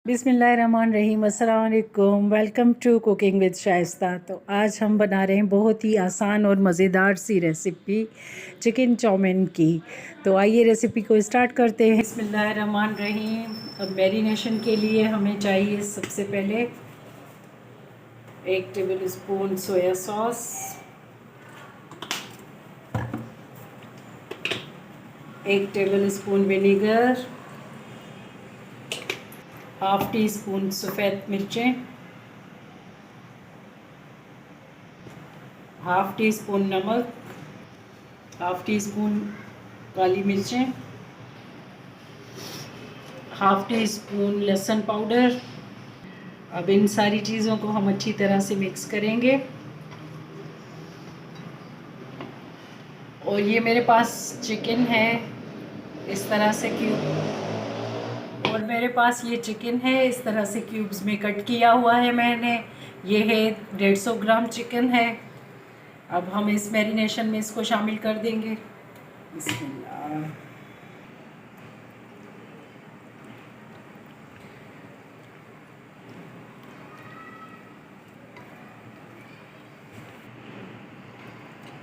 बिस्मिल्लाहिर्रहमानिर्रहीम, अस्सलाम वालेकुम। Welcome to cooking with Shaista. तो आज हम बना रहे हैं बहुत ही आसान और मज़ेदार सी रेसिपी चिकन चाउमीन की। तो आइए रेसिपी को स्टार्ट करते हैं। बिस्मिल्लाहिर्रहमानिर्रहीम। अब मैरिनेशन के लिए हमें चाहिए सबसे पहले 1 table spoon soya sauce, 1 table spoon vinegar, half tea spoon सफ़ेद मिर्चें, हाफ़ टी स्पून नमक, हाफ़ टी स्पून काली मिर्चें, हाफ़ टी स्पून लहसुन पाउडर। अब इन सारी चीज़ों को हम अच्छी तरह से मिक्स करेंगे। और ये मेरे पास चिकन है इस तरह से इस तरह से क्यूब्स में कट किया हुआ है मैंने। ये है 150 ग्राम चिकन है। अब हम इस मैरिनेशन में इसको शामिल कर देंगे। बिस्मिल्लाह।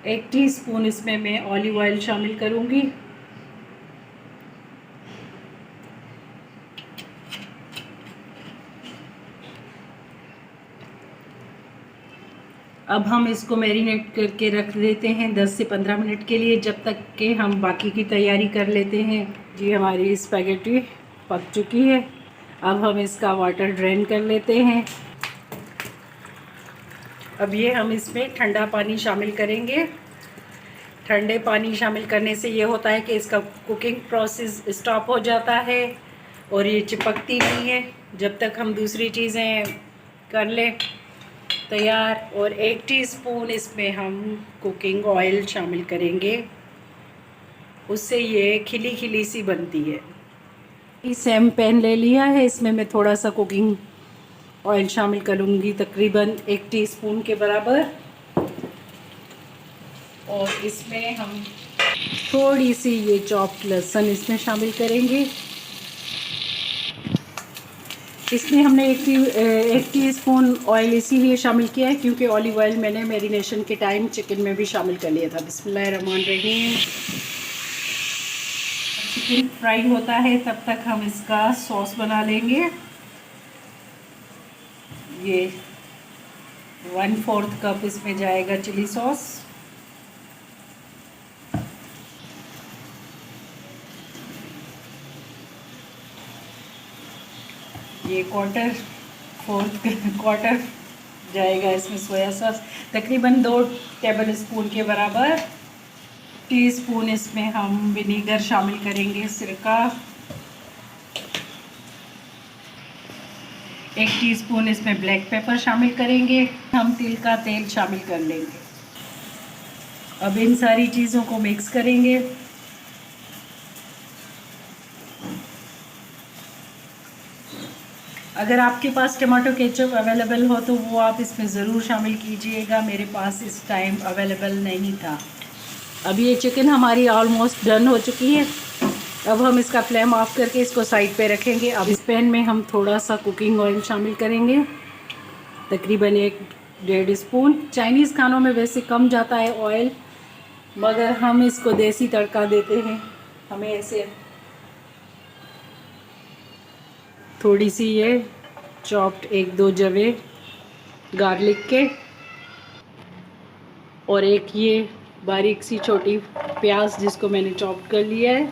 एक टीस्पून इसमें मैं ऑलिव ऑयल शामिल करूंगी। अब हम इसको मैरिनेट करके रख देते हैं 10 से 15 मिनट के लिए, जब तक कि हम बाकी की तैयारी कर लेते हैं। जी, हमारी स्पैगेटी पक चुकी है। अब हम इसका वाटर ड्रेन कर लेते हैं। अब ये हम इसमें ठंडा पानी शामिल करेंगे। ठंडे पानी शामिल करने से ये होता है कि इसका कुकिंग प्रोसेस स्टॉप हो जाता है और ये चिपकती नहीं है जब तक हम दूसरी चीज़ें कर लें तैयार। और 1 टीस्पून इसमें हम कुकिंग ऑयल शामिल करेंगे, उससे ये खिली खिली सी बनती है। सेम पैन ले लिया है, इसमें मैं थोड़ा सा कुकिंग ऑयल शामिल करूँगी, तकरीबन 1 टीस्पून के बराबर। और इसमें हम थोड़ी सी ये चॉप्ड लहसुन इसमें शामिल करेंगे। इसमें हमने 1 टीस्पून ऑयल इसीलिए शामिल किया है क्योंकि ऑलिव ऑयल मैंने मैरिनेशन के टाइम चिकन में भी शामिल कर लिया था। बिस्मिल्लाहिर्रहमानिर्रहीम। चिकन फ्राई होता है तब तक हम इसका सॉस बना लेंगे। ये 1/4 कप इसमें जाएगा चिली सॉस। ये क्वार्टर जाएगा इसमें सोया सॉस, तकरीबन 2 टेबल स्पून के बराबर। टीस्पून इसमें हम विनेगर शामिल करेंगे, सिरका। 1 टीस्पून इसमें ब्लैक पेपर शामिल करेंगे। हम तिल का तेल शामिल कर लेंगे। अब इन सारी चीज़ों को मिक्स करेंगे। अगर आपके पास टमाटो केचप अवेलेबल हो तो वो आप इसमें ज़रूर शामिल कीजिएगा। मेरे पास इस टाइम अवेलेबल नहीं था। अब ये चिकन हमारी ऑलमोस्ट डन हो चुकी है। अब हम इसका फ्लेम ऑफ करके इसको साइड पे रखेंगे। अब इस पैन में हम थोड़ा सा कुकिंग ऑयल शामिल करेंगे, तकरीबन 1-1.5 स्पून। चाइनीज़ खानों में वैसे कम जाता है ऑयल, मगर हम इसको देसी तड़का देते हैं। हमें ऐसे थोड़ी सी ये चॉप्ड 1-2 जवे गार्लिक के और एक ये बारीक सी छोटी प्याज जिसको मैंने चॉप कर लिया है,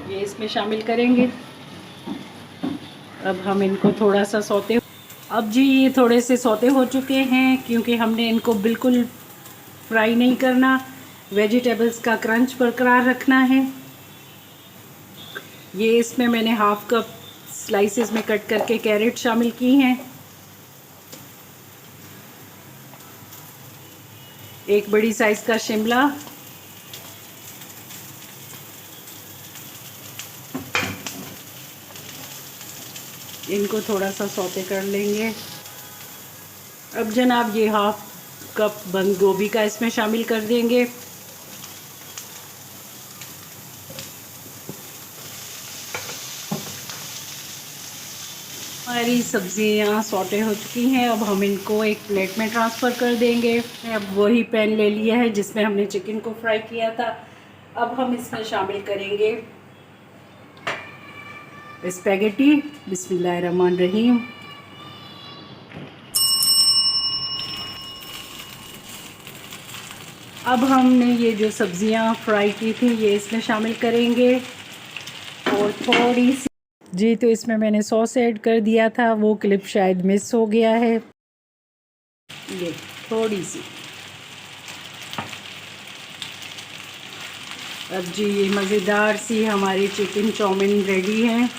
ये इसमें शामिल करेंगे। अब हम इनको थोड़ा सा सौते। अब जी ये थोड़े से सौते हो चुके हैं क्योंकि हमने इनको बिल्कुल फ्राई नहीं करना, वेजिटेबल्स का क्रंच बरकरार रखना है। ये इसमें मैंने हाफ़ कप स्लाइसेस में कट करके कैरेट शामिल की हैं, 1 बड़ी साइज़ का शिमला, इनको थोड़ा सा सौते कर लेंगे। अब जनाब ये हाफ़ कप बंद गोभी का इसमें शामिल कर देंगे। हमारी सब्जियां सौटे हो चुकी हैं। अब हम इनको एक प्लेट में ट्रांसफ़र कर देंगे। अब वही पैन ले लिया है जिसमें हमने चिकन को फ्राई किया था। अब हम इसमें शामिल करेंगे स्पैगेटी। बिस्मिल्लाहिर्रहमानिर्रहीम। अब हमने ये जो सब्जियां फ्राई की थी ये इसमें शामिल करेंगे और थोड़ी सी जी, तो इसमें मैंने सॉस ऐड कर दिया था, वो क्लिप शायद मिस हो गया है। ये थोड़ी सी। अब जी ये मज़ेदार सी हमारी चिकन चाउमीन रेडी है।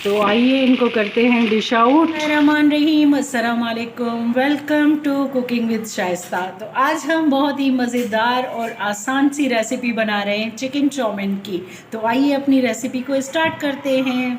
तो आइए इनको करते हैं डिश आउट। रहमान रहीम, अस्सलाम वालेकुम, welcome to cooking with Shaista. तो आज हम बहुत ही मज़ेदार और आसान सी रेसिपी बना रहे हैं चिकन चाउमीन की। तो आइए अपनी रेसिपी को स्टार्ट करते हैं।